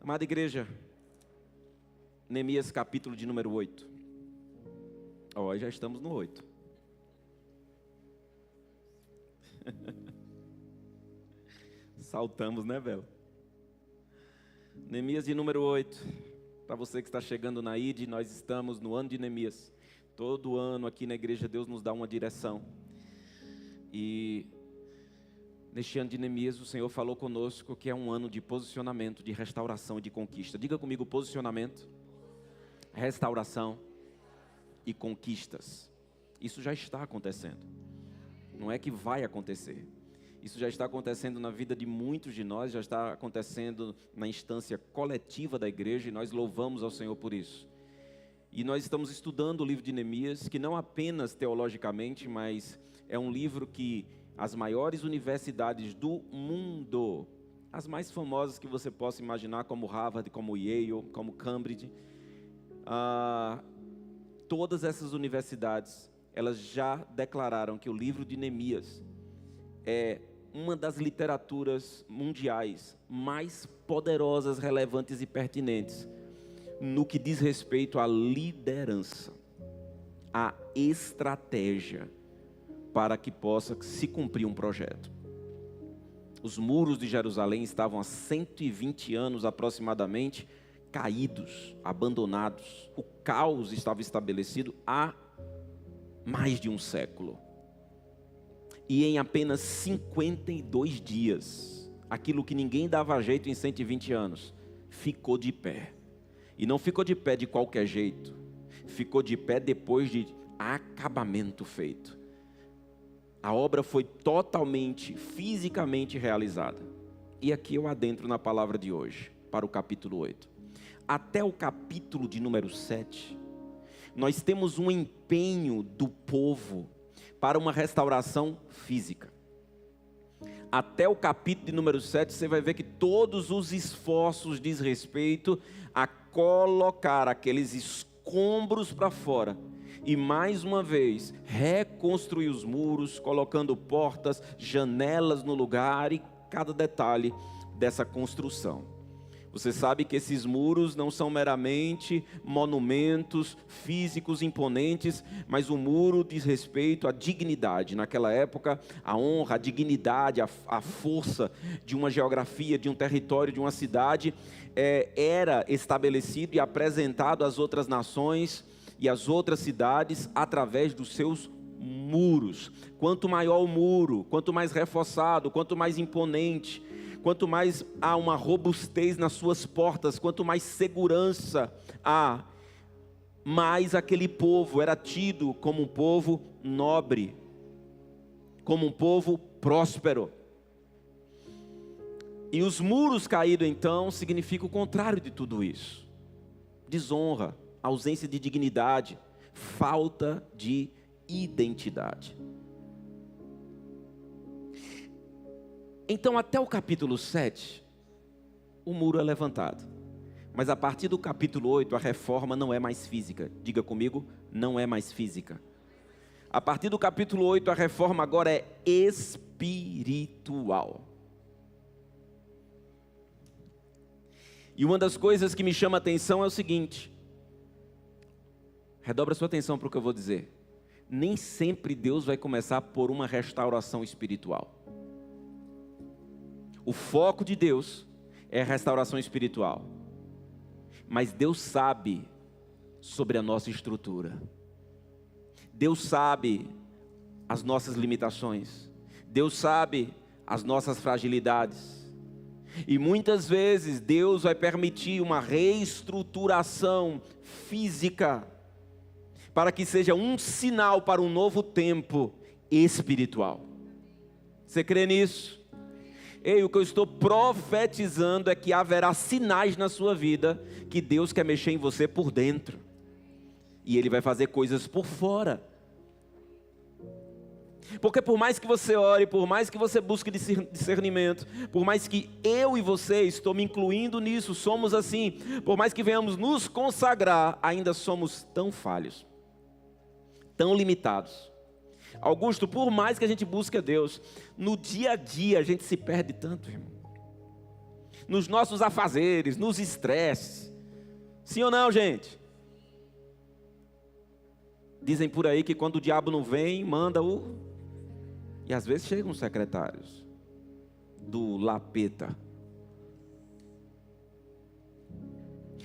Amada igreja, Neemias capítulo de número 8. Já estamos no 8. Saltamos, né, Bela? Neemias de número 8. Para você que está chegando na ID, nós estamos no ano de Neemias. Todo ano aqui na igreja Deus nos dá uma direção. E neste ano de Neemias o Senhor falou conosco que é um ano de posicionamento, de restauração e de conquista. Diga comigo: posicionamento, restauração e conquistas. Isso já está acontecendo. Não é que vai acontecer. Isso já está acontecendo na vida de muitos de nós, já está acontecendo na instância coletiva da igreja, e nós louvamos ao Senhor por isso. E nós estamos estudando o livro de Neemias, que não apenas teologicamente, mas é um livro que as maiores universidades do mundo, as mais famosas que você possa imaginar, como Harvard, como Yale, como Cambridge, todas essas universidades, elas já declararam que o livro de Neemias é uma das literaturas mundiais mais poderosas, relevantes e pertinentes no que diz respeito à liderança, à estratégia para que possa se cumprir um projeto. Os muros de Jerusalém estavam há 120 anos aproximadamente caídos, abandonados. O caos estava estabelecido há mais de um século. E em apenas 52 dias, aquilo que ninguém dava jeito em 120 anos, ficou de pé. E não ficou de pé de qualquer jeito. Ficou de pé depois de acabamento feito. A obra foi totalmente, fisicamente realizada. E aqui eu adentro na palavra de hoje, para o capítulo 8. Até o capítulo de número 7, nós temos um empenho do povo para uma restauração física. Até o capítulo de número 7, você vai ver que todos os esforços diz respeito a colocar aqueles escombros para fora. E mais uma vez, reconstruir os muros, colocando portas, janelas no lugar e cada detalhe dessa construção. Você sabe que esses muros não são meramente monumentos físicos imponentes, mas o muro diz respeito à dignidade. Naquela época, a honra, a dignidade, a força de uma geografia, de um território, de uma cidade, era estabelecido e apresentado às outras nações e às outras cidades através dos seus muros. Quanto maior o muro, quanto mais reforçado, quanto mais imponente, quanto mais há uma robustez nas suas portas, quanto mais segurança há, mais aquele povo era tido como um povo nobre, como um povo próspero. E os muros caídos então significa o contrário de tudo isso: desonra, ausência de dignidade, falta de identidade. Então, até o capítulo 7, o muro é levantado. Mas a partir do capítulo 8, a reforma não é mais física. Diga comigo: não é mais física. A partir do capítulo 8, a reforma agora é espiritual. E uma das coisas que me chama a atenção é o seguinte: redobra sua atenção para o que eu vou dizer. Nem sempre Deus vai começar por uma restauração espiritual. O foco de Deus é a restauração espiritual. Mas Deus sabe sobre a nossa estrutura. Deus sabe as nossas limitações. Deus sabe as nossas fragilidades. E muitas vezes Deus vai permitir uma reestruturação física para que seja um sinal para um novo tempo espiritual. Você crê nisso? Ei, o que eu estou profetizando é que haverá sinais na sua vida que Deus quer mexer em você por dentro. E Ele vai fazer coisas por fora. Porque por mais que você ore, por mais que você busque discernimento, por mais que eu e você, estou me incluindo nisso, somos assim, por mais que venhamos nos consagrar, ainda somos tão falhos, tão limitados. Augusto, por mais que a gente busque a Deus, no dia a dia a gente se perde tanto, irmão. nos nossos afazeres, nos estresses. Sim ou não, gente? Dizem por aí que quando o diabo não vem, manda o... E às vezes chegam os secretários do lapeta.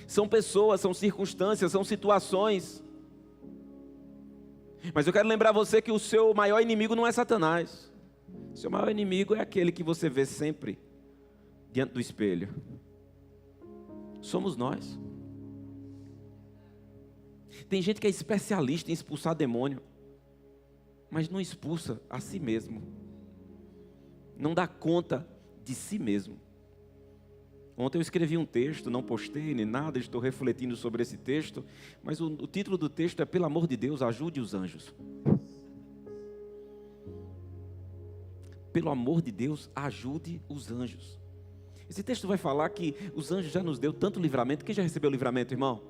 São pessoas, são circunstâncias, são situações. Mas eu quero lembrar você que o seu maior inimigo não é Satanás. O seu maior inimigo é aquele que você vê sempre diante do espelho. Somos nós. Tem gente que é especialista em expulsar demônio, mas não expulsa a si mesmo. Não dá conta de si mesmo. Ontem eu escrevi um texto, não postei nem nada, estou refletindo sobre esse texto, mas o título do texto é: pelo amor de Deus, ajude os anjos. Pelo amor de Deus, ajude os anjos. Esse texto vai falar que os anjos já nos deu tanto livramento. Quem já recebeu livramento, irmão?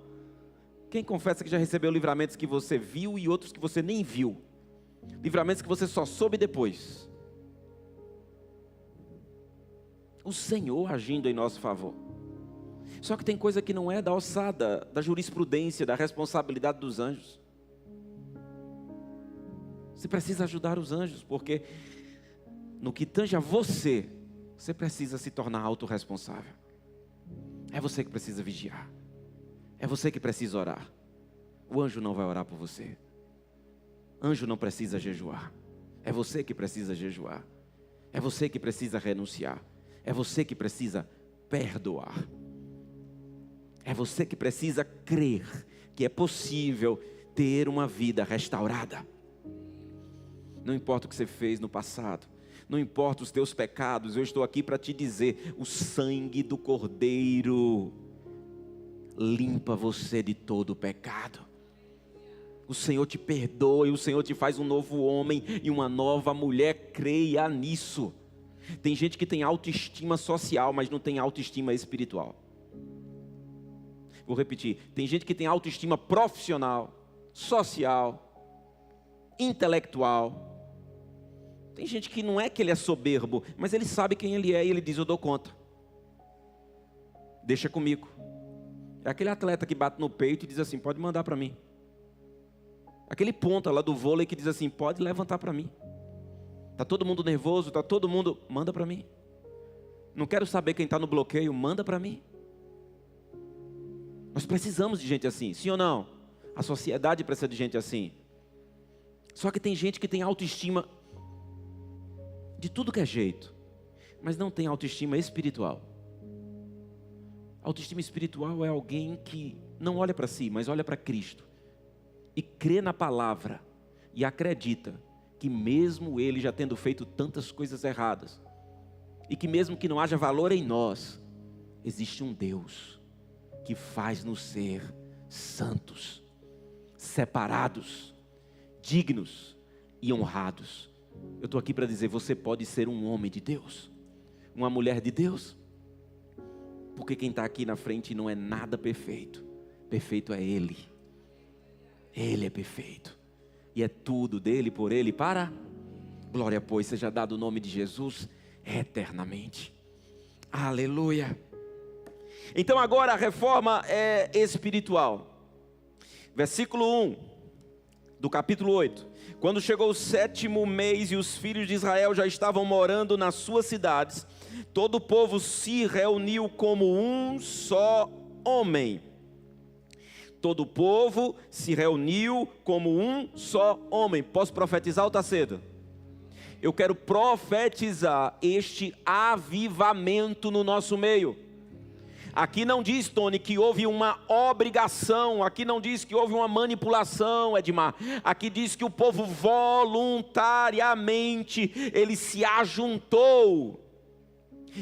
Quem confessa que já recebeu livramentos que você viu e outros que você nem viu? Livramentos que você só soube depois. O Senhor agindo em nosso favor. Só que tem coisa que não é da alçada, da jurisprudência, da responsabilidade dos anjos. Você precisa ajudar os anjos, porque no que tange a você, você precisa se tornar autorresponsável. É você que precisa vigiar. É você que precisa orar. O anjo não vai orar por você. Anjo não precisa jejuar. É você que precisa jejuar. É você que precisa renunciar. É você que precisa perdoar. É você que precisa crer que é possível ter uma vida restaurada. Não importa o que você fez no passado, não importa os teus pecados, eu estou aqui para te dizer: o sangue do Cordeiro limpa você de todo o pecado. O Senhor te perdoa e o Senhor te faz um novo homem e uma nova mulher. Creia nisso. Tem gente que tem autoestima social, mas não tem autoestima espiritual. Vou repetir. Tem gente que tem autoestima profissional, social, intelectual. Tem gente que não é que ele é soberbo, mas ele sabe quem ele é e ele diz: eu dou conta. Deixa comigo. É aquele atleta que bate no peito e diz assim: pode mandar para mim. Aquele ponta lá do vôlei que diz assim: pode levantar para mim. Está todo mundo nervoso, está todo mundo... manda para mim. Não quero saber quem está no bloqueio, manda para mim. Nós precisamos de gente assim, sim ou não? A sociedade precisa de gente assim. Só que tem gente que tem autoestima de tudo que é jeito, mas não tem autoestima espiritual. Autoestima espiritual é alguém que não olha para si, mas olha para Cristo. E crê na palavra e acredita que mesmo ele já tendo feito tantas coisas erradas, e que mesmo que não haja valor em nós, existe um Deus que faz nos ser santos, separados, dignos e honrados. Eu estou aqui para dizer: você pode ser um homem de Deus, uma mulher de Deus, porque quem está aqui na frente não é nada perfeito. Perfeito é Ele. Ele é perfeito. E é tudo dele, por ele, para glória, pois seja dado o nome de Jesus eternamente. Aleluia. Então agora a reforma é espiritual. Versículo 1 do capítulo 8. Quando chegou o 7º mês e os filhos de Israel já estavam morando nas suas cidades, todo o povo se reuniu como um só homem. Todo o povo se reuniu como um só homem. Posso profetizar ou está cedo? Eu quero profetizar este avivamento no nosso meio. Aqui não diz, Tony, que houve uma obrigação. Aqui não diz que houve uma manipulação, Edmar. Aqui diz que o povo voluntariamente, ele se ajuntou.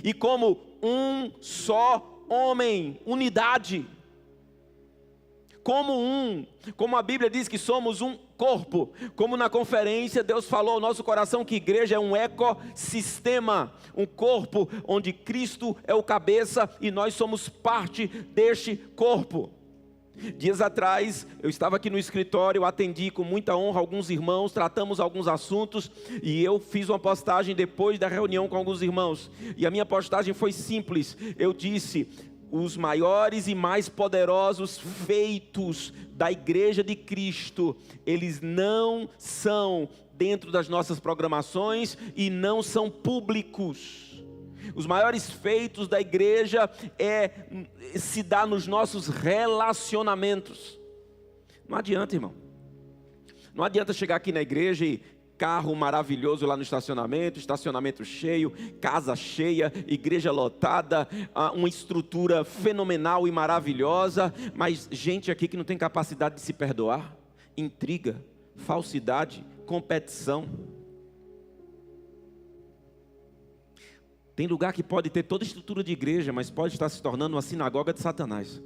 E como um só homem, unidade. Como a Bíblia diz que somos um corpo, como na conferência Deus falou ao nosso coração que igreja é um ecossistema, um corpo onde Cristo é o cabeça e nós somos parte deste corpo. Dias atrás, eu estava aqui no escritório, eu atendi com muita honra alguns irmãos, tratamos alguns assuntos, e eu fiz uma postagem depois da reunião com alguns irmãos, e a minha postagem foi simples. Eu disse: os maiores e mais poderosos feitos da Igreja de Cristo, eles não são dentro das nossas programações e não são públicos. Os maiores feitos da igreja se dá nos nossos relacionamentos. Não adianta, irmão. Não adianta chegar aqui na igreja e carro maravilhoso lá no estacionamento cheio, casa cheia, igreja lotada, uma estrutura fenomenal e maravilhosa, mas gente aqui que não tem capacidade de se perdoar, intriga, falsidade, competição. Tem lugar que pode ter toda a estrutura de igreja, mas pode estar se tornando uma sinagoga de Satanás.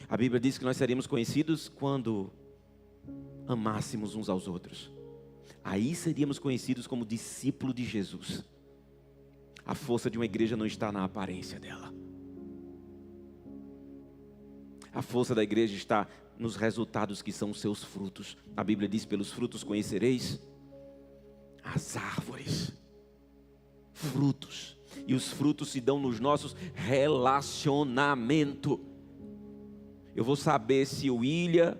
A Bíblia diz que nós seríamos conhecidos quando amássemos uns aos outros. Aí seríamos conhecidos como discípulos de Jesus. A força de uma igreja não está na aparência dela. A força da igreja está nos resultados que são os seus frutos. A Bíblia diz: pelos frutos conhecereis as árvores. Frutos. E os frutos se dão nos nossos relacionamentos. Eu vou saber se o William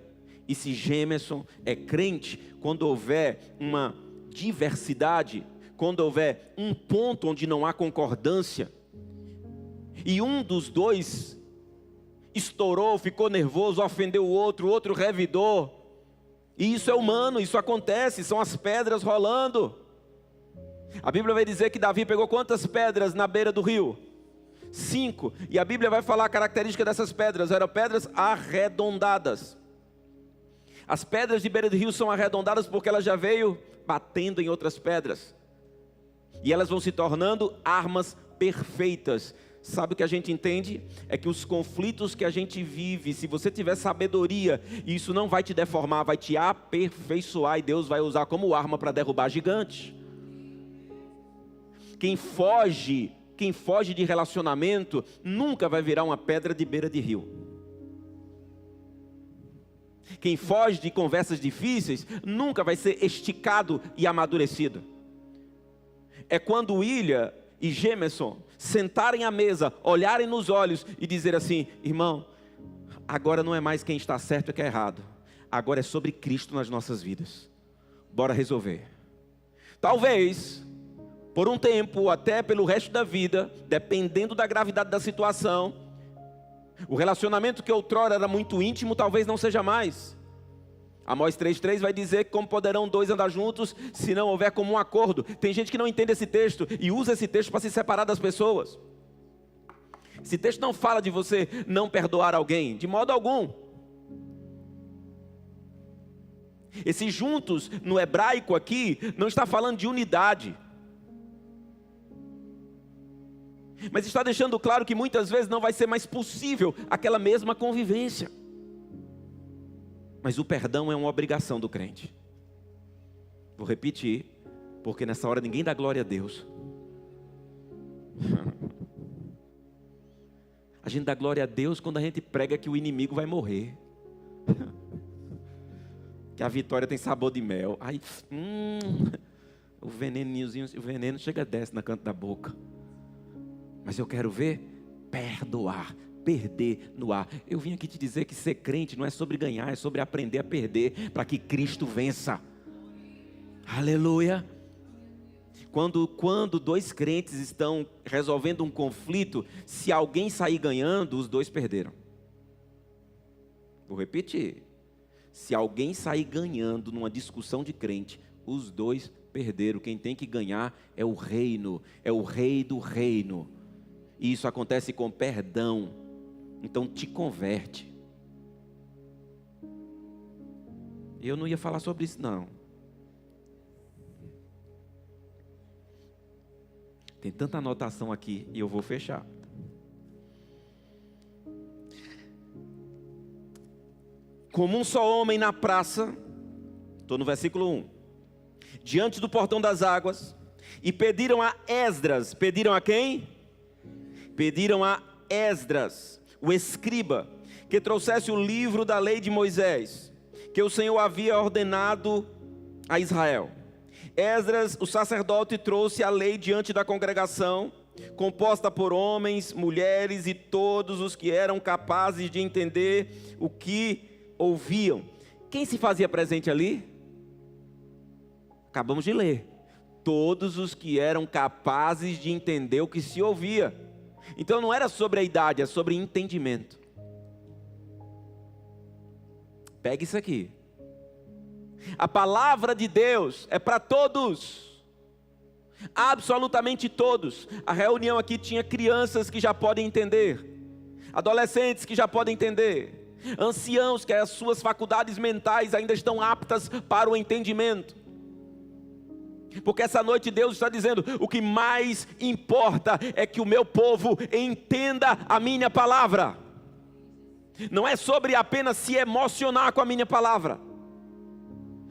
e se Gemerson é crente quando houver uma diversidade, quando houver um ponto onde não há concordância, e um dos dois estourou, ficou nervoso, ofendeu o outro revidou. E isso é humano, isso acontece, são as pedras rolando. A Bíblia vai dizer que Davi pegou quantas pedras na beira do rio? 5. E a Bíblia vai falar a característica dessas pedras. Eram pedras arredondadas. As pedras de beira do rio são arredondadas porque ela já veio batendo em outras pedras. E elas vão se tornando armas perfeitas. Sabe o que a gente entende? É que os conflitos que a gente vive, se você tiver sabedoria, isso não vai te deformar, vai te aperfeiçoar, e Deus vai usar como arma para derrubar gigantes. Quem foge de relacionamento nunca vai virar uma pedra de beira de rio. Quem foge de conversas difíceis nunca vai ser esticado e amadurecido. É quando William e Gemerson sentarem à mesa, olharem nos olhos e dizer assim: irmão, agora não é mais quem está certo e quem é errado, agora é sobre Cristo nas nossas vidas, bora resolver. Talvez por um tempo, até pelo resto da vida, dependendo da gravidade da situação, o relacionamento que outrora era muito íntimo, talvez não seja mais. Amós 3,3 vai dizer que como poderão dois andar juntos, se não houver comum acordo. Tem gente que não entende esse texto e usa esse texto para se separar das pessoas. Esse texto não fala de você não perdoar alguém, de modo algum. Esse juntos, no hebraico aqui, não está falando de unidade. Mas está deixando claro que muitas vezes não vai ser mais possível aquela mesma convivência. Mas o perdão é uma obrigação do crente. Vou repetir, porque nessa hora ninguém dá glória a Deus. A gente dá glória a Deus quando a gente prega que o inimigo vai morrer. Que a vitória tem sabor de mel. Ai, o venenozinho, o veneno chega a desce na canto da boca. Mas eu quero ver perdoar, perder no ar. Eu vim aqui te dizer que ser crente não é sobre ganhar, é sobre aprender a perder, para que Cristo vença. Aleluia. Quando dois crentes estão resolvendo um conflito, se alguém sair ganhando, os dois perderam. Vou repetir. Se alguém sair ganhando numa discussão de crente, os dois perderam. Quem tem que ganhar é o reino, é o rei do reino. E isso acontece com perdão. Então te converte. Eu não ia falar sobre isso não. Tem tanta anotação aqui e eu vou fechar. Como um só homem na praça, estou no versículo 1, diante do portão das águas, e pediram a Esdras. Pediram a quem? Pediram a Esdras, o escriba, que trouxesse o livro da lei de Moisés, que o Senhor havia ordenado a Israel. Esdras, o sacerdote, trouxe a lei diante da congregação, composta por homens, mulheres e todos os que eram capazes de entender o que ouviam. Quem se fazia presente ali? Acabamos de ler. Todos os que eram capazes de entender o que se ouvia. Então não era sobre a idade, é sobre entendimento. Pegue isso aqui. A palavra de Deus é para todos, absolutamente todos. A reunião aqui tinha crianças que já podem entender, adolescentes que já podem entender, anciãos que as suas faculdades mentais ainda estão aptas para o entendimento. Porque essa noite Deus está dizendo: o que mais importa é que o meu povo entenda a minha palavra. Não é sobre apenas se emocionar com a minha palavra.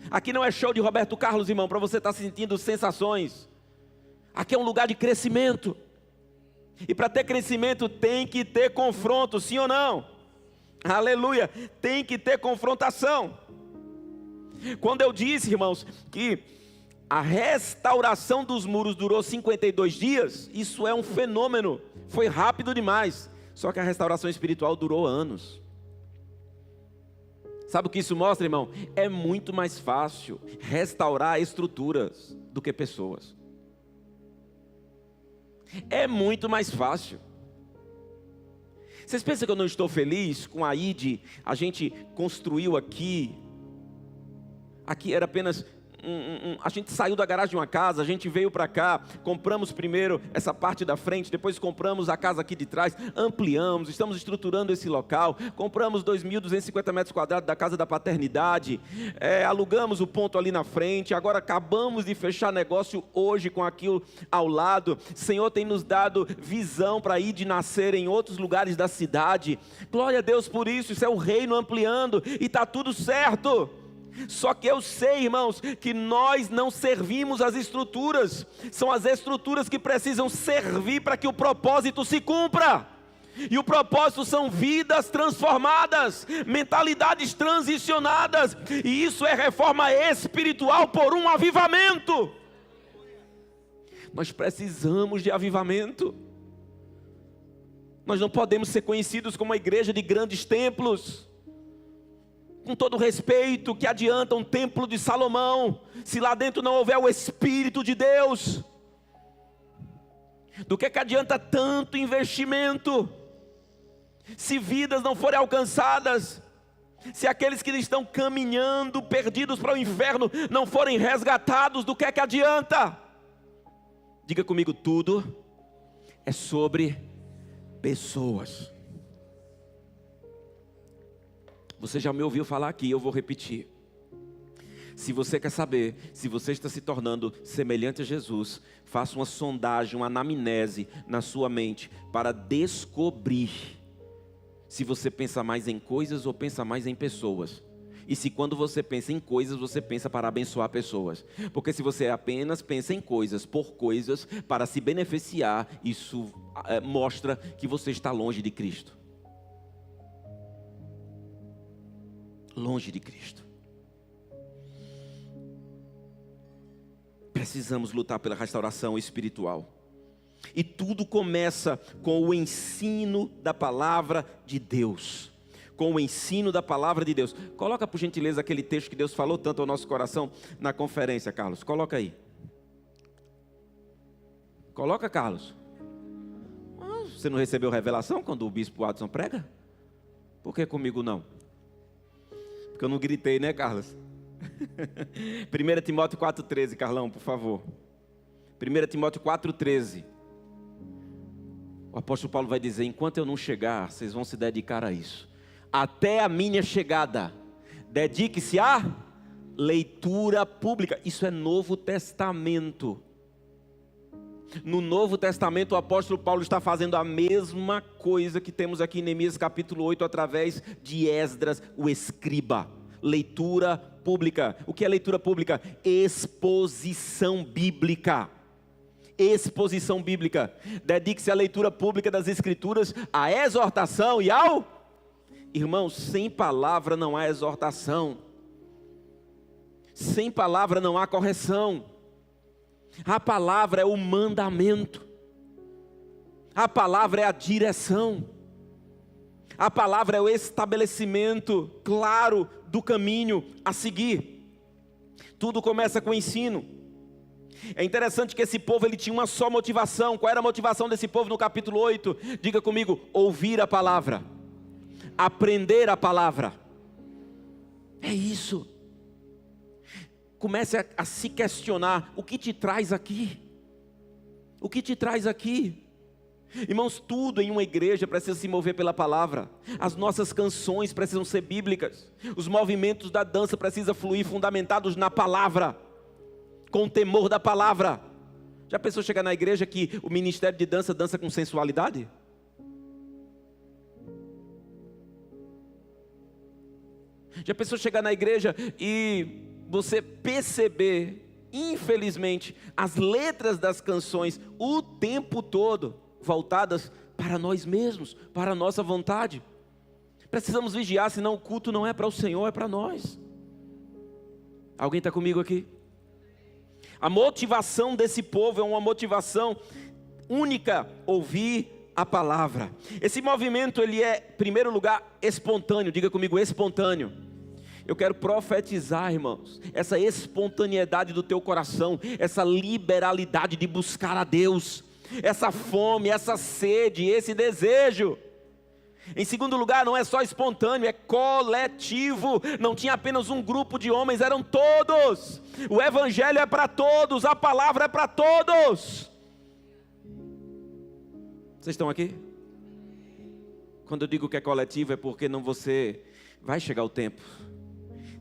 Aqui não é show de Roberto Carlos, irmão, para você estar sentindo sensações. Aqui é um lugar de crescimento. E para ter crescimento tem que ter confronto, sim ou não? Aleluia, tem que ter confrontação. Quando eu disse, irmãos, que a restauração dos muros durou 52 dias, isso é um fenômeno, foi rápido demais. Só que a restauração espiritual durou anos. Sabe o que isso mostra, irmão? É muito mais fácil restaurar estruturas do que pessoas. É muito mais fácil. Vocês pensam que eu não estou feliz com a ID? A gente construiu aqui era apenas... a gente saiu da garagem de uma casa, a gente veio para cá, compramos primeiro essa parte da frente, depois compramos a casa aqui de trás, ampliamos, estamos estruturando esse local, compramos 2.250 metros quadrados da casa da paternidade, alugamos o ponto ali na frente, agora acabamos de fechar negócio hoje com aquilo ao lado. Senhor tem nos dado visão para ir de nascer em outros lugares da cidade. Glória a Deus por isso, isso é o reino ampliando e está tudo certo. Só que eu sei, irmãos, que nós não servimos as estruturas, são as estruturas que precisam servir para que o propósito se cumpra. E o propósito são vidas transformadas, mentalidades transicionadas, e isso é reforma espiritual por um avivamento. Nós precisamos de avivamento. Nós não podemos ser conhecidos como uma igreja de grandes templos. Com todo respeito, que adianta um templo de Salomão, se lá dentro não houver o Espírito de Deus? Do que adianta tanto investimento, se vidas não forem alcançadas? Se aqueles que estão caminhando, perdidos para o inferno, não forem resgatados, do que adianta? Diga comigo, tudo é sobre pessoas. Você já me ouviu falar aqui, eu vou repetir. Se você quer saber se você está se tornando semelhante a Jesus, faça uma sondagem, uma anamnese na sua mente para descobrir se você pensa mais em coisas ou pensa mais em pessoas. E se quando você pensa em coisas, você pensa para abençoar pessoas. Porque se você apenas pensa em coisas por coisas para se beneficiar, isso mostra que você está longe de Cristo. Longe de Cristo. Precisamos lutar pela restauração espiritual. E tudo começa com o ensino da palavra de Deus. Com o ensino da palavra de Deus. Coloca por gentileza aquele texto que Deus falou tanto ao nosso coração na conferência, Carlos. Coloca aí. Coloca, Carlos. Você não recebeu revelação quando o bispo Watson prega? Por que comigo não? Porque eu não gritei, né, Carlos? 1 Timóteo 4,13, Carlão, por favor. 1 Timóteo 4,13. O apóstolo Paulo vai dizer: enquanto eu não chegar, vocês vão se dedicar a isso. Até a minha chegada, dedique-se à leitura pública. Isso é Novo Testamento. No Novo Testamento, o apóstolo Paulo está fazendo a mesma coisa que temos aqui em Neemias capítulo 8, através de Esdras, o escriba. Leitura pública. O que é leitura pública? Exposição bíblica. exposição bíblica. Dedique-se à leitura pública das Escrituras, à exortação e ao... Irmãos, sem palavra não há exortação. Sem palavra não há correção. A palavra é o mandamento. A palavra é a direção. A palavra é o estabelecimento claro do caminho a seguir. Tudo começa com o ensino. É interessante que esse povo ele tinha uma só motivação. Qual era a motivação desse povo no capítulo 8? Diga comigo: ouvir a palavra, aprender a palavra. É isso. Comece a se questionar: o que te traz aqui? O que te traz aqui? Irmãos, tudo em uma igreja precisa se mover pela palavra. As nossas canções precisam ser bíblicas. Os movimentos da dança precisam fluir fundamentados na palavra, com o temor da palavra. Já pensou chegar na igreja que o ministério de dança dança com sensualidade? Já pensou chegar na igreja e você perceber, infelizmente, as letras das canções o tempo todo voltadas para nós mesmos, para a nossa vontade? Precisamos vigiar, senão o culto não é para o Senhor, é para nós. Alguém está comigo aqui? A motivação desse povo é uma motivação única: ouvir a palavra. Esse movimento ele é, em primeiro lugar, espontâneo. Diga comigo: espontâneo. Eu quero profetizar, irmãos, essa espontaneidade do teu coração, essa liberalidade de buscar a Deus, essa fome, essa sede, esse desejo. Em segundo lugar, não é só espontâneo, é coletivo. Não tinha apenas um grupo de homens, eram todos. O evangelho é para todos, a palavra é para todos. Vocês estão aqui? Quando eu digo que é coletivo, é porque não você... Vai chegar o tempo.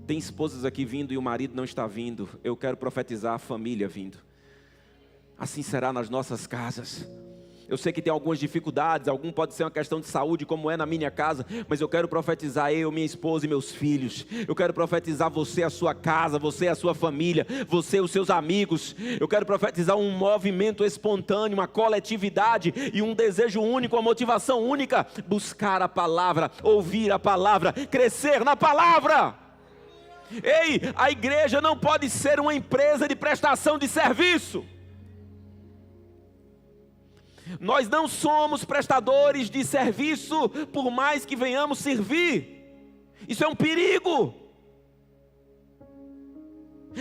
Tem esposas aqui vindo e o marido não está vindo. Eu quero profetizar a família vindo. Assim será nas nossas casas. Eu sei que tem algumas dificuldades, algum pode ser uma questão de saúde, como é na minha casa, mas eu quero profetizar eu, minha esposa e meus filhos. Eu quero profetizar você, a sua casa, você, a sua família, você, os seus amigos. Eu quero profetizar um movimento espontâneo, uma coletividade e um desejo único, uma motivação única: buscar a palavra, ouvir a palavra, crescer na palavra. Ei, a igreja não pode ser uma empresa de prestação de serviço. Nós não somos prestadores de serviço, por mais que venhamos servir. Isso é um perigo.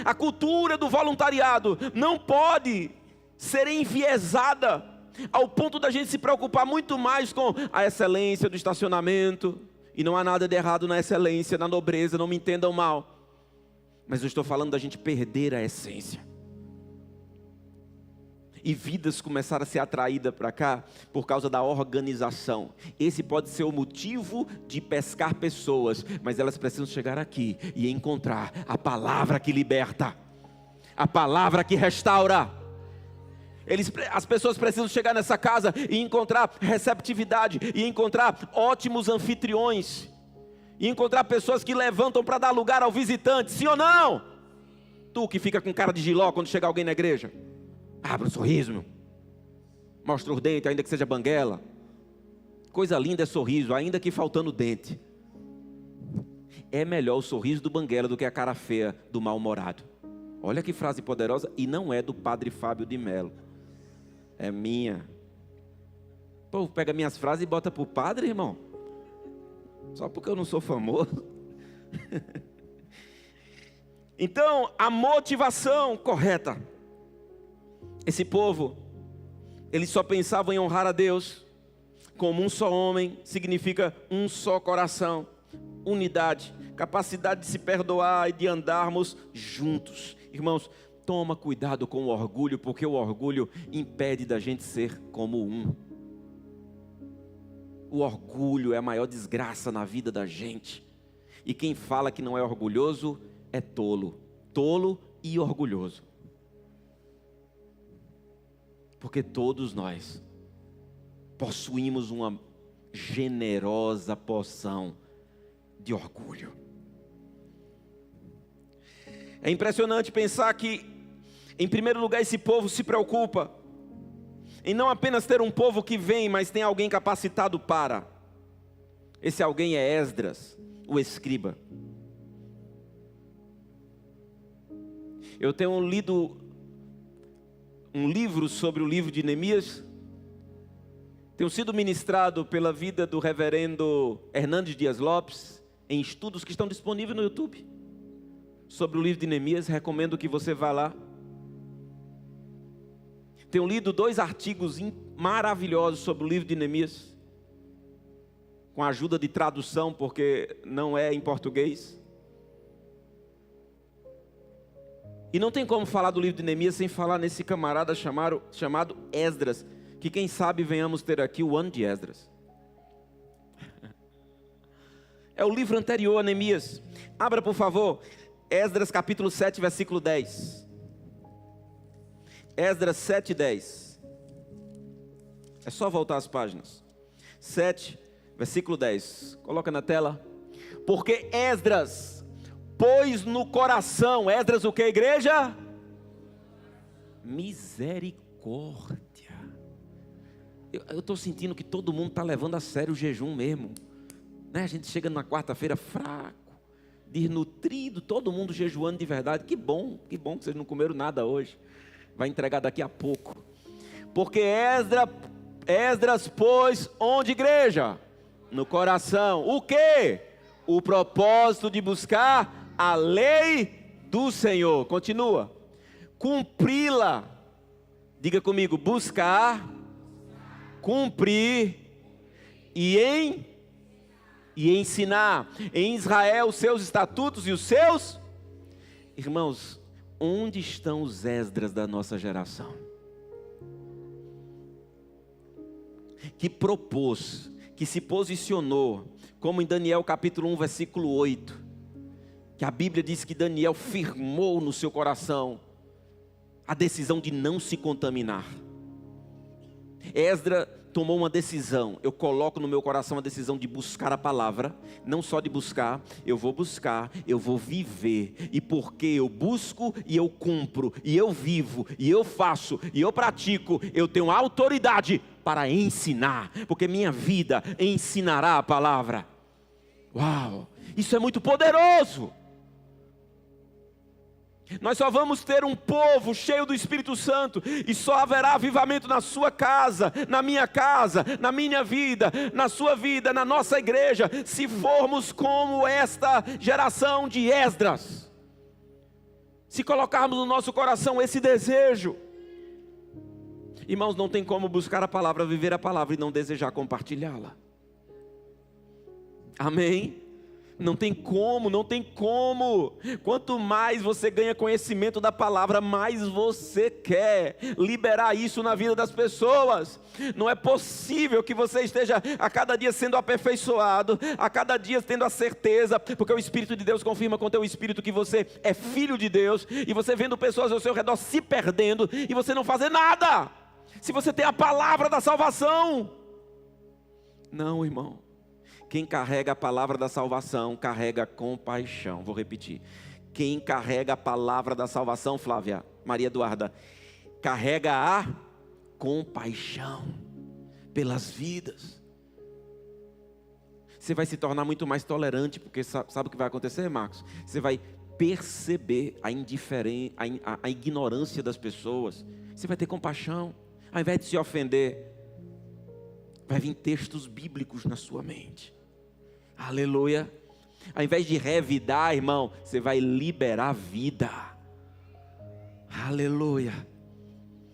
A cultura do voluntariado não pode ser enviesada ao ponto da gente se preocupar muito mais com a excelência do estacionamento. E não há nada de errado na excelência, na nobreza, não me entendam mal. Mas eu estou falando da gente perder a essência. E vidas começaram a ser atraídas para cá por causa da organização. Esse pode ser o motivo de pescar pessoas, mas elas precisam chegar aqui e encontrar a palavra que liberta, a palavra que restaura. As pessoas precisam chegar nessa casa e encontrar receptividade, e encontrar ótimos anfitriões, e encontrar pessoas que levantam para dar lugar ao visitante. Sim ou não? Tu que fica com cara de giló quando chega alguém na igreja, abre um sorriso, meu. Mostra os dentes, ainda que seja banguela. Coisa linda é sorriso, ainda que faltando dente. É melhor o sorriso do banguela do que a cara feia do mal-humorado. Olha que frase poderosa, e não é do padre Fábio de Mello. É minha. O povo pega minhas frases e bota pro padre, irmão. Só porque eu não sou famoso. Então, a motivação correta. Esse povo, eles só pensavam em honrar a Deus como um só homem, significa um só coração, unidade, capacidade de se perdoar e de andarmos juntos. Irmãos, toma cuidado com o orgulho, porque o orgulho impede da gente ser como um. O orgulho é a maior desgraça na vida da gente. E quem fala que não é orgulhoso é tolo. Tolo e orgulhoso. Porque todos nós possuímos uma generosa porção de orgulho. É impressionante pensar que, em primeiro lugar, esse povo se preocupa em não apenas ter um povo que vem, mas tem alguém capacitado para. Esse alguém é Esdras, o escriba. Eu tenho lido um livro sobre o livro de Neemias. Tenho sido ministrado pela vida do reverendo Hernandes Dias Lopes em estudos que estão disponíveis no YouTube sobre o livro de Neemias. Recomendo que você vá lá. Tenho lido 2 artigos maravilhosos sobre o livro de Neemias, com a ajuda de tradução, porque não é em português. E não tem como falar do livro de Neemias sem falar nesse camarada chamado Esdras, que quem sabe venhamos ter aqui o ano de Esdras. É o livro anterior a Neemias. Abra, por favor, Esdras capítulo 7, versículo 10. Esdras 7, 10. É só voltar as páginas. 7, versículo 10. Coloca na tela. Porque Esdras pôs no coração. Esdras o que, igreja? Misericórdia. Eu estou sentindo que todo mundo está levando a sério o jejum mesmo, né? A gente chega na quarta-feira fraco, desnutrido, todo mundo jejuando de verdade. Que bom que vocês não comeram nada hoje. Vai entregar daqui a pouco. Porque Esdras pôs onde, igreja? No coração. O quê? O propósito de buscar a lei do Senhor. Continua. Cumpri-la. Diga comigo, buscar, cumprir e ensinar em Israel os seus estatutos e os seus. Irmãos, onde estão os Esdras da nossa geração? Que propôs, que se posicionou, como em Daniel capítulo 1, versículo 8, que a Bíblia diz que Daniel firmou no seu coração a decisão de não se contaminar. Esdras tomou uma decisão. Eu coloco no meu coração a decisão de buscar a palavra. Não só de buscar, eu vou viver. E porque eu busco e eu cumpro, e eu vivo, e eu faço, e eu pratico, eu tenho autoridade para ensinar, porque minha vida ensinará a palavra. Uau, isso é muito poderoso. Nós só vamos ter um povo cheio do Espírito Santo, e só haverá avivamento na sua casa, na minha vida, na sua vida, na nossa igreja, se formos como esta geração de Esdras, se colocarmos no nosso coração esse desejo. Irmãos, não tem como buscar a palavra, viver a palavra e não desejar compartilhá-la. Amém? Não tem como. Quanto mais você ganha conhecimento da palavra, mais você quer liberar isso na vida das pessoas. Não é possível que você esteja a cada dia sendo aperfeiçoado, a cada dia tendo a certeza, porque o Espírito de Deus confirma com o teu espírito que você é filho de Deus, e você vendo pessoas ao seu redor se perdendo, e você não fazer nada, se você tem a palavra da salvação. Não, irmão. Quem carrega a palavra da salvação, carrega compaixão. Vou repetir. Quem carrega a palavra da salvação, Flávia, Maria Eduarda, carrega a compaixão pelas vidas. Você vai se tornar muito mais tolerante, porque sabe o que vai acontecer, Marcos? Você vai perceber a ignorância das pessoas. Você vai ter compaixão. Ao invés de se ofender, vai vir textos bíblicos na sua mente. Aleluia. Ao invés de revidar, irmão, você vai liberar vida. Aleluia.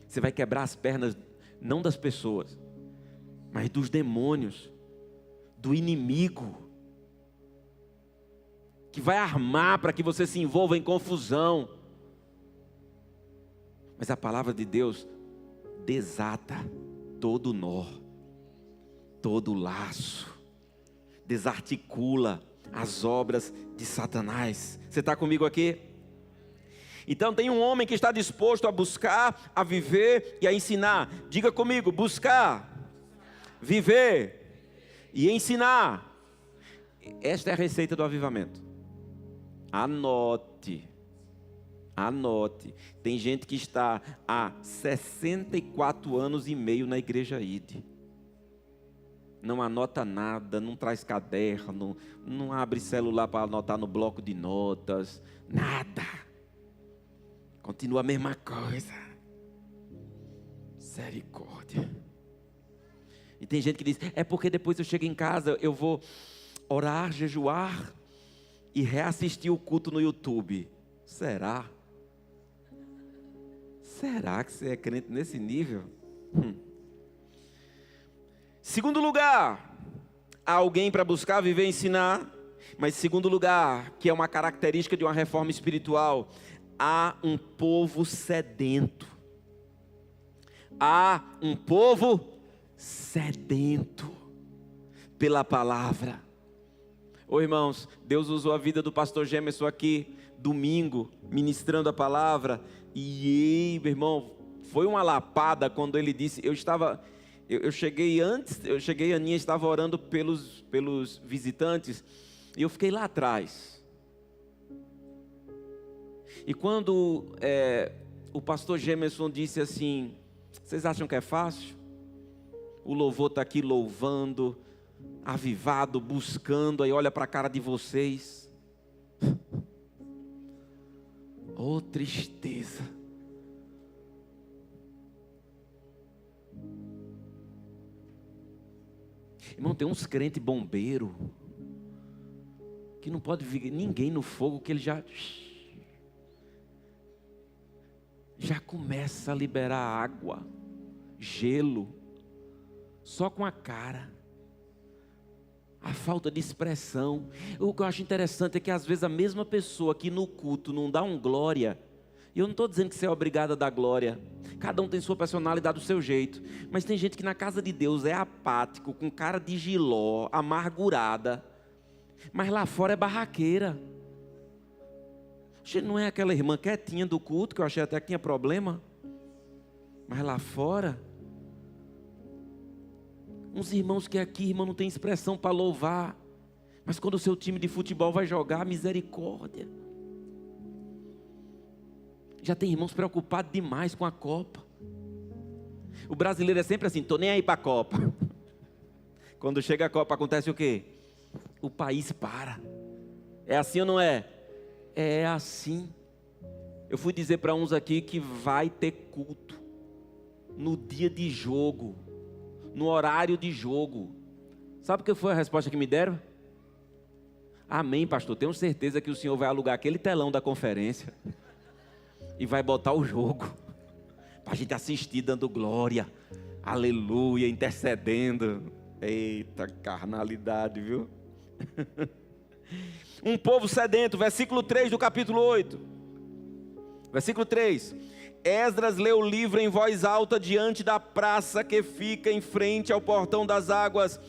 Você vai quebrar as pernas, não das pessoas, mas dos demônios, do inimigo, que vai armar para que você se envolva em confusão. Mas a palavra de Deus desata todo nó, todo laço, desarticula as obras de Satanás. Você está comigo aqui? Então tem um homem que está disposto a buscar, a viver e a ensinar. Diga comigo, buscar, viver e ensinar. Esta é a receita do avivamento. Anote. Anote. Tem gente que está há 64 anos e meio na igreja ID. Não anota nada, não traz caderno, não abre celular para anotar no bloco de notas, nada. Continua a mesma coisa. Misericórdia. E tem gente que diz, é porque depois eu chego em casa, eu vou orar, jejuar e reassistir o culto no YouTube. Será? Será que você é crente nesse nível? Segundo lugar, há alguém para buscar, viver e ensinar. Mas segundo lugar, que é uma característica de uma reforma espiritual, há um povo sedento. Há um povo sedento pela palavra. Ô irmãos, Deus usou a vida do pastor Gemerson aqui, domingo, ministrando a palavra. E meu irmão, foi uma lapada quando ele disse, eu cheguei, a Aninha estava orando pelos visitantes, e eu fiquei lá atrás. E quando o pastor Gemerson disse assim, vocês acham que é fácil? O louvor está aqui louvando, avivado, buscando, aí olha para a cara de vocês. Oh, tristeza. Irmão, tem uns crentes bombeiros que não pode ver ninguém no fogo, que ele já começa a liberar água, gelo, só com a cara. A falta de expressão. O que eu acho interessante é que às vezes a mesma pessoa que no culto não dá um glória, e eu não estou dizendo que você é obrigado a dar glória, cada um tem sua personalidade do seu jeito, mas tem gente que na casa de Deus é apático, com cara de giló, amargurada, mas lá fora é barraqueira. Não é aquela irmã quietinha do culto, que eu achei até que tinha problema, mas lá fora, uns irmãos que aqui, irmão, não tem expressão para louvar, mas quando o seu time de futebol vai jogar, misericórdia. Já tem irmãos preocupados demais com a Copa. O brasileiro é sempre assim, tô nem aí para a Copa. Quando chega a Copa, acontece o quê? O país para. É assim ou não é? É assim. Eu fui dizer para uns aqui que vai ter culto no dia de jogo, no horário de jogo. Sabe o que foi a resposta que me deram? Amém, pastor, tenho certeza que o senhor vai alugar aquele telão da conferência e vai botar o jogo para a gente assistir dando glória, aleluia, intercedendo. Eita carnalidade, viu? Um povo sedento, versículo 3 do capítulo 8. Versículo 3. Esdras leu o livro em voz alta diante da praça que fica em frente ao portão das águas,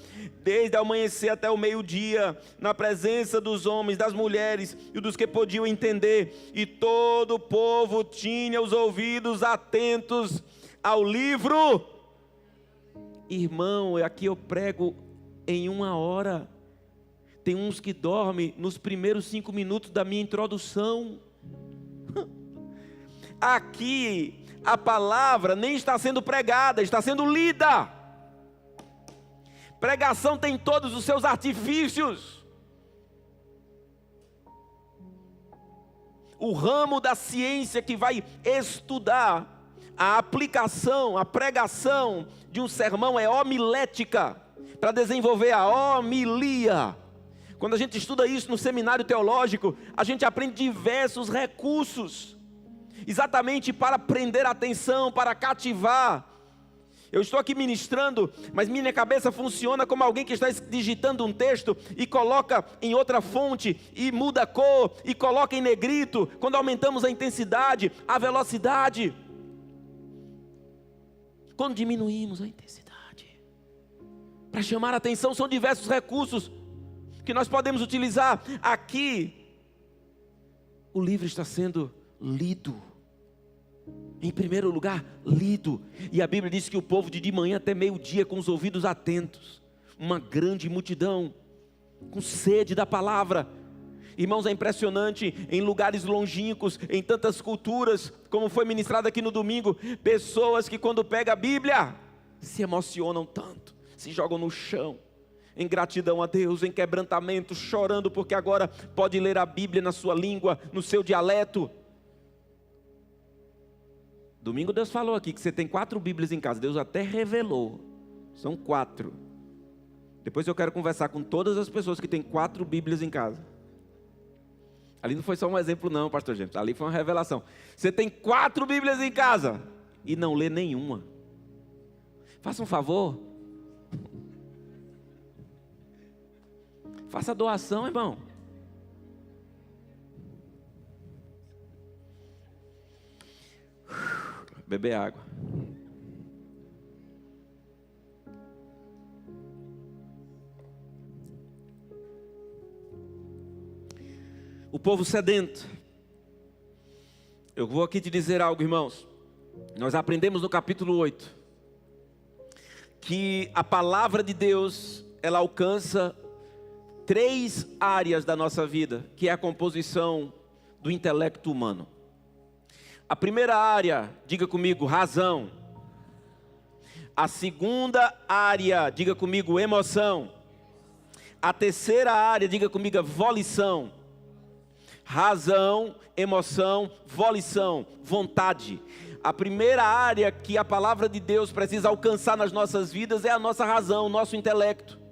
desde o amanhecer até o meio-dia, na presença dos homens, das mulheres e dos que podiam entender. E todo o povo tinha os ouvidos atentos ao livro. Irmão, aqui eu prego em 1 hora. Tem uns que dormem nos primeiros 5 minutos da minha introdução. Aqui a palavra nem está sendo pregada, está sendo lida. Pregação tem todos os seus artifícios. O ramo da ciência que vai estudar a aplicação, a pregação de um sermão é homilética, para desenvolver a homilia. Quando a gente estuda isso no seminário teológico, a gente aprende diversos recursos, exatamente para prender a atenção, para cativar. Eu estou aqui ministrando, mas minha cabeça funciona como alguém que está digitando um texto e coloca em outra fonte, e muda a cor, e coloca em negrito, quando aumentamos a intensidade, a velocidade. Quando diminuímos a intensidade, para chamar a atenção, são diversos recursos que nós podemos utilizar. Aqui, o livro está sendo lido. Em primeiro lugar, lido. E a Bíblia diz que o povo de manhã até meio-dia com os ouvidos atentos. Uma grande multidão, com sede da palavra. Irmãos, é impressionante, em lugares longínquos, em tantas culturas, como foi ministrado aqui no domingo, pessoas que quando pegam a Bíblia, se emocionam tanto, se jogam no chão, em gratidão a Deus, em quebrantamento, chorando porque agora pode ler a Bíblia na sua língua, no seu dialeto. Domingo Deus falou aqui que você tem 4 Bíblias em casa, Deus até revelou, são 4. Depois eu quero conversar com todas as pessoas que têm 4 Bíblias em casa. Ali não foi só um exemplo não, pastor James, ali foi uma revelação. Você tem 4 Bíblias em casa e não lê nenhuma. Faça um favor. Faça doação, irmão. Beber água. O povo sedento. Eu vou aqui te dizer algo, irmãos. Nós aprendemos no capítulo 8 que a palavra de Deus, ela alcança 3 áreas da nossa vida, que é a composição do intelecto humano. A primeira área, diga comigo, razão. A segunda área, diga comigo, emoção. A terceira área, diga comigo, volição. Razão, emoção, volição, vontade. A primeira área que a palavra de Deus precisa alcançar nas nossas vidas é a nossa razão, o nosso intelecto.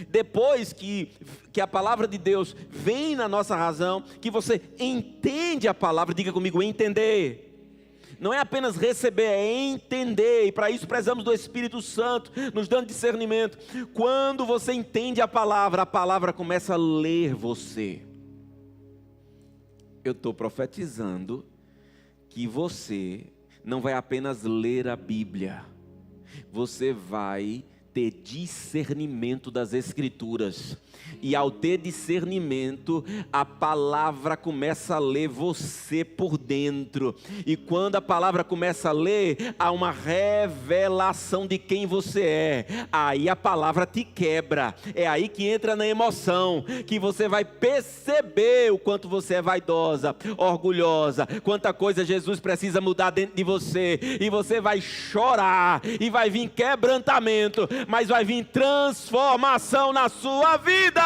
Depois que a palavra de Deus vem na nossa razão, que você entende a palavra, diga comigo, entender. Não é apenas receber, é entender. E para isso precisamos do Espírito Santo, nos dando discernimento. Quando você entende a palavra começa a ler você. Eu estou profetizando que você não vai apenas ler a Bíblia. Você vai ter discernimento das Escrituras. E ao ter discernimento, a palavra começa a ler você por dentro. E quando a palavra começa a ler, há uma revelação de quem você é. Aí a palavra te quebra. É aí que entra na emoção, que você vai perceber o quanto você é vaidosa, orgulhosa, quanta coisa Jesus precisa mudar dentro de você. E você vai chorar, e vai vir quebrantamento, mas vai vir transformação na sua vida.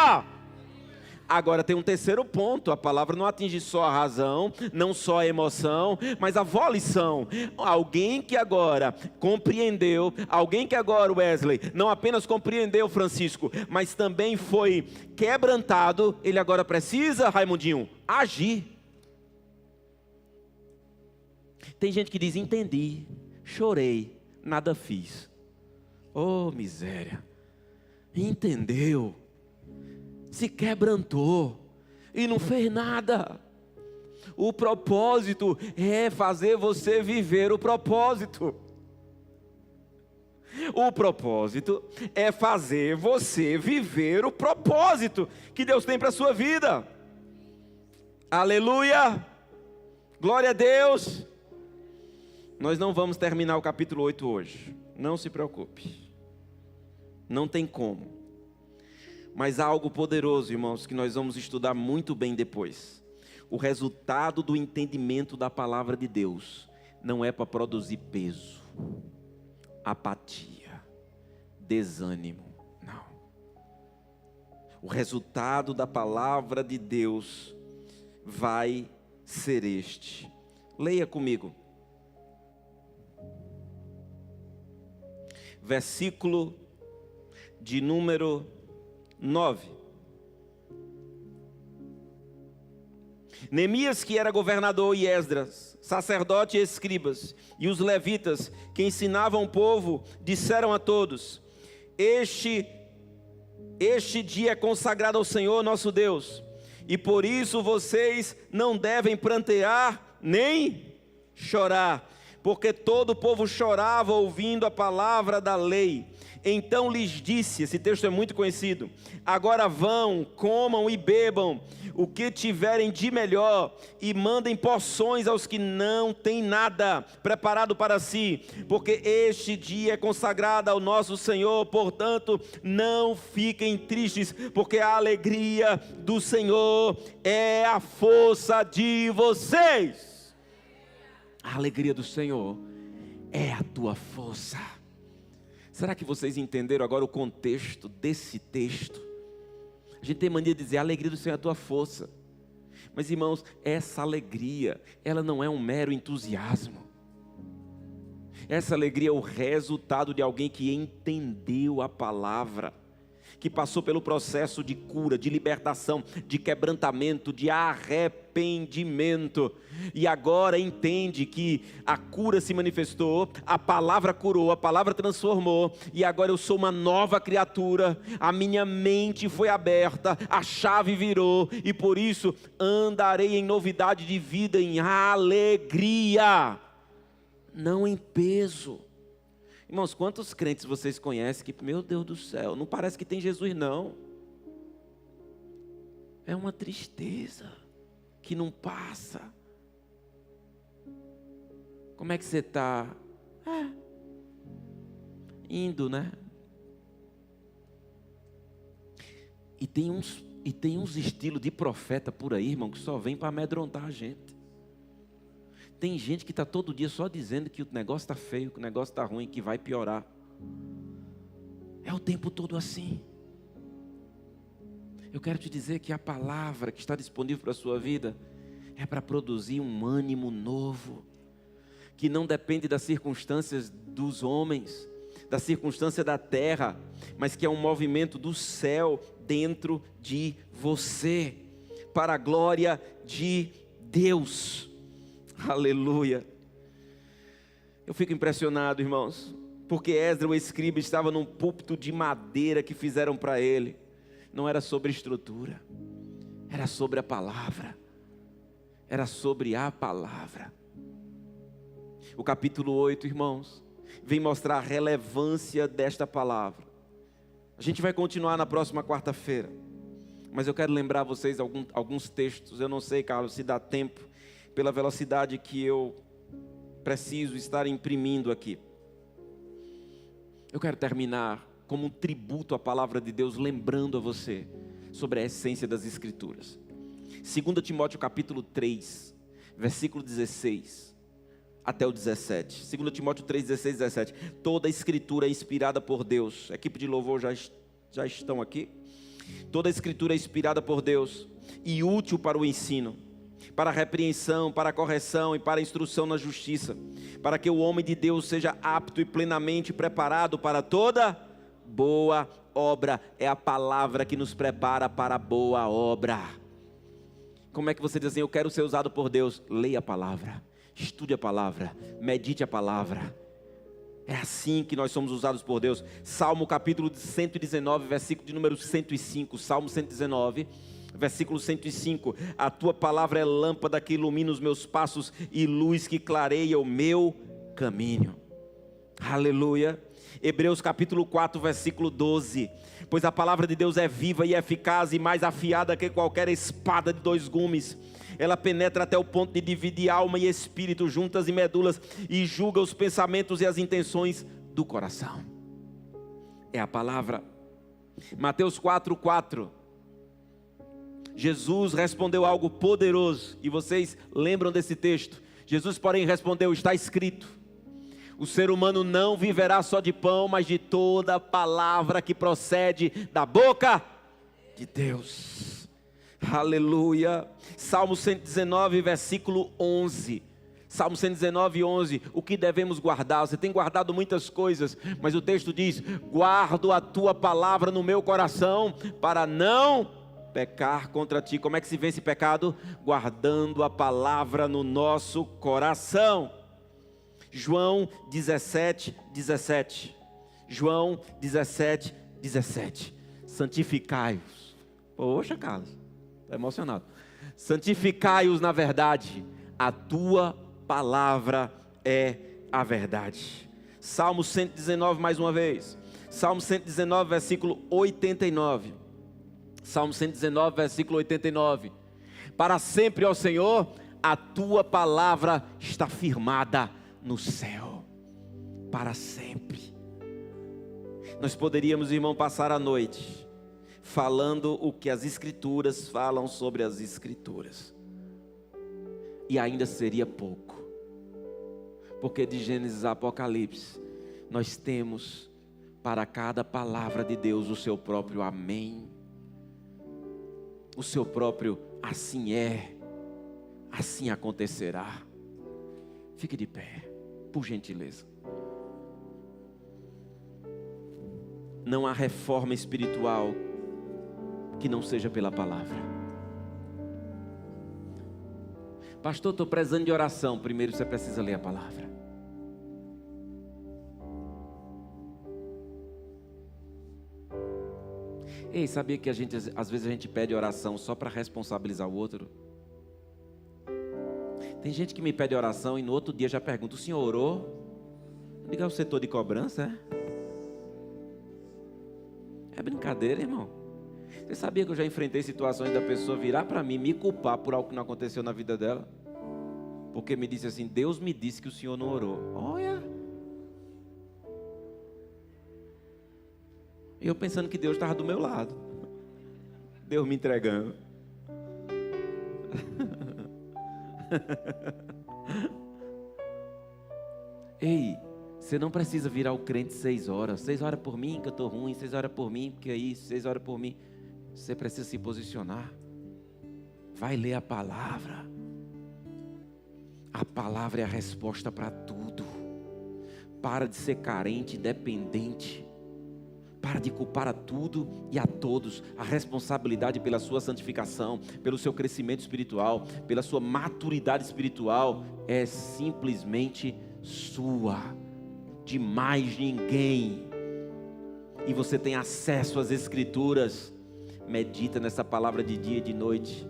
Agora tem um terceiro ponto, a palavra não atinge só a razão, não só a emoção, mas a volição. Alguém que agora compreendeu, alguém que agora, Wesley, não apenas compreendeu, Francisco, mas também foi quebrantado, ele agora precisa, Raimundinho, agir. Tem gente que diz, entendi, chorei, nada fiz. Oh, miséria, entendeu, se quebrantou e não fez nada. O propósito é fazer você viver o propósito. O propósito é fazer você viver o propósito que Deus tem para a sua vida. Aleluia, glória a Deus. Nós não vamos terminar o capítulo 8 hoje, não se preocupe, não tem como. Mas há algo poderoso, irmãos, que nós vamos estudar muito bem depois. O resultado do entendimento da palavra de Deus não é para produzir peso, apatia, desânimo, não. O resultado da palavra de Deus vai ser este. Leia comigo. Versículo de número 9. Neemias, que era governador, e Esdras, sacerdote e escribas, e os levitas, que ensinavam o povo, disseram a todos: Este dia é consagrado ao Senhor nosso Deus, e por isso vocês não devem prantear nem chorar, porque todo o povo chorava ouvindo a palavra da lei. Então lhes disse, esse texto é muito conhecido: agora vão, comam e bebam, o que tiverem de melhor e mandem porções aos que não têm nada preparado para si, porque este dia é consagrado ao nosso Senhor. Portanto, não fiquem tristes, porque a alegria do Senhor é a força de vocês. A alegria do Senhor é a tua força. Será que vocês entenderam agora o contexto desse texto? A gente tem mania de dizer: a alegria do Senhor é a tua força. Mas, irmãos, essa alegria, ela não é um mero entusiasmo. Essa alegria é o resultado de alguém que entendeu a palavra, que passou pelo processo de cura, de libertação, de quebrantamento, de arrependimento, e agora entende que a cura se manifestou, a palavra curou, a palavra transformou, e agora eu sou uma nova criatura, a minha mente foi aberta, a chave virou, e por isso andarei em novidade de vida, em alegria, não em peso. Irmãos, quantos crentes vocês conhecem que, meu Deus do céu, não parece que tem Jesus não. É uma tristeza que não passa. Como é que você está? Indo, né? E tem uns estilos de profeta por aí, irmão, que só vem para amedrontar a gente. Tem gente que está todo dia só dizendo que o negócio está feio, que o negócio está ruim, que vai piorar. É o tempo todo assim. Eu quero te dizer que a palavra que está disponível para a sua vida é para produzir um ânimo novo, que não depende das circunstâncias dos homens, da circunstância da terra, mas que é um movimento do céu dentro de você, para a glória de Deus. Aleluia. Eu fico impressionado, irmãos, porque Esdras, o escriba, estava num púlpito de madeira que fizeram para ele. Não era sobre estrutura, era sobre a palavra. Era sobre a palavra. O capítulo 8, irmãos, vem mostrar a relevância desta palavra. A gente vai continuar na próxima quarta-feira, mas eu quero lembrar vocês alguns textos. Eu não sei, Carlos, se dá tempo, pela velocidade que eu preciso estar imprimindo aqui. Eu quero terminar como um tributo à palavra de Deus, lembrando a você sobre a essência das Escrituras. 2 Timóteo capítulo 3, versículo 16 até o 17. 2 Timóteo 3, 16 e 17. Toda a Escritura é inspirada por Deus. A equipe de louvor já estão aqui. Toda a Escritura é inspirada por Deus e útil para o ensino, para a repreensão, para a correção e para a instrução na justiça, para que o homem de Deus seja apto e plenamente preparado para toda boa obra. É a palavra que nos prepara para a boa obra. Como é que você diz assim: eu quero ser usado por Deus? Leia a palavra, estude a palavra, medite a palavra. É assim que nós somos usados por Deus. Salmo capítulo 119, versículo de número 105. Salmo 119, versículo 105. A tua palavra é lâmpada que ilumina os meus passos e luz que clareia o meu caminho. Aleluia. Hebreus capítulo 4, versículo 12. Pois a palavra de Deus é viva e eficaz e mais afiada que qualquer espada de 2 gumes. Ela penetra até o ponto de dividir alma e espírito, juntas e medulas, e julga os pensamentos e as intenções do coração. É a palavra. Mateus 4, 4. Jesus respondeu algo poderoso, e vocês lembram desse texto. Jesus, porém, respondeu: está escrito, o ser humano não viverá só de pão, mas de toda palavra que procede da boca de Deus. Aleluia. Salmo 119, versículo 11. Salmo 119, 11. O que devemos guardar? Você tem guardado muitas coisas, mas o texto diz: guardo a tua palavra no meu coração, para não pecar contra ti. Como é que se vence pecado? Guardando a palavra no nosso coração. João 17, 17. João 17, 17. Santificai-os. Poxa, Carlos, estou emocionado. Santificai-os na verdade, a tua palavra é a verdade. Salmo 119, mais uma vez. Salmo 119, versículo 89. Salmo 119, versículo 89. Para sempre, ó Senhor, a tua palavra está firmada no céu. Para sempre. Nós poderíamos, irmão, passar a noite falando o que as Escrituras falam sobre as Escrituras. E ainda seria pouco. Porque de Gênesis a Apocalipse, nós temos para cada palavra de Deus o seu próprio amém. O seu próprio assim é, assim acontecerá. Fique de pé, por gentileza. Não há reforma espiritual que não seja pela palavra. Pastor, estou precisando de oração. Primeiro você precisa ler a palavra. Ei, sabia que às vezes a gente pede oração só para responsabilizar o outro? Tem gente que me pede oração e no outro dia já pergunta: o senhor orou? Liga o setor de cobrança, é? É brincadeira, irmão. Você sabia que eu já enfrentei situações da pessoa virar para mim, me culpar por algo que não aconteceu na vida dela? Porque me disse assim: Deus me disse que o senhor não orou. Olha. E eu pensando que Deus estava do meu lado. Deus me entregando. Ei, você não precisa virar o crente 6 horas. 6 horas por mim que eu estou ruim, 6 horas por mim porque é isso, 6 horas por mim. Você precisa se posicionar. Vai ler a palavra. A palavra é a resposta para tudo. Para de ser carente, dependente. Para de culpar a tudo e a todos. A responsabilidade pela sua santificação, pelo seu crescimento espiritual, pela sua maturidade espiritual é simplesmente sua, de mais ninguém. E você tem acesso às Escrituras. Medita nessa palavra de dia e de noite.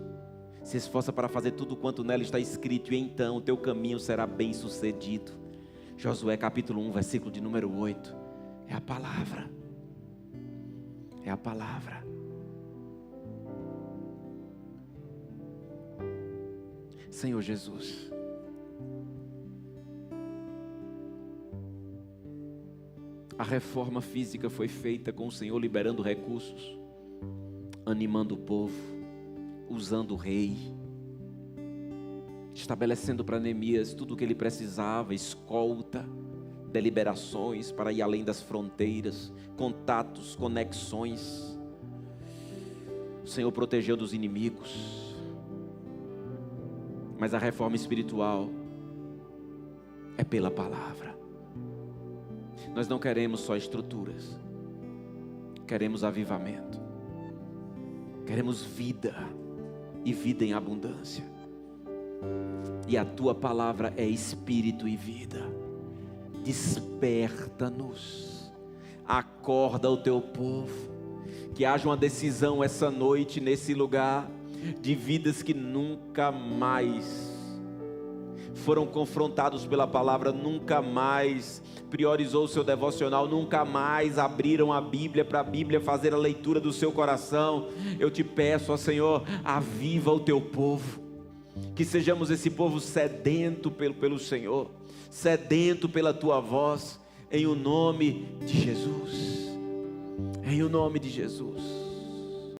Se esforça para fazer tudo quanto nela está escrito, e então o teu caminho será bem sucedido. Josué capítulo 1, versículo de número 8. É a palavra. É a palavra. Senhor Jesus, a reforma física foi feita com o Senhor liberando recursos, animando o povo, usando o rei, estabelecendo para Neemias tudo o que ele precisava: escolta, deliberações para ir além das fronteiras, contatos, conexões. O Senhor protegeu dos inimigos. Mas a reforma espiritual é pela palavra. Nós não queremos só estruturas, queremos avivamento, queremos vida e vida em abundância. E a tua palavra é espírito e vida. Desperta-nos, acorda o teu povo, que haja uma decisão essa noite nesse lugar, de vidas que nunca mais foram confrontados pela palavra, nunca mais priorizou o seu devocional, nunca mais abriram a Bíblia para a Bíblia fazer a leitura do seu coração. Eu te peço, ó Senhor, aviva o teu povo, que sejamos esse povo sedento pelo Senhor, sedento pela tua voz, em o nome de Jesus, em o nome de Jesus.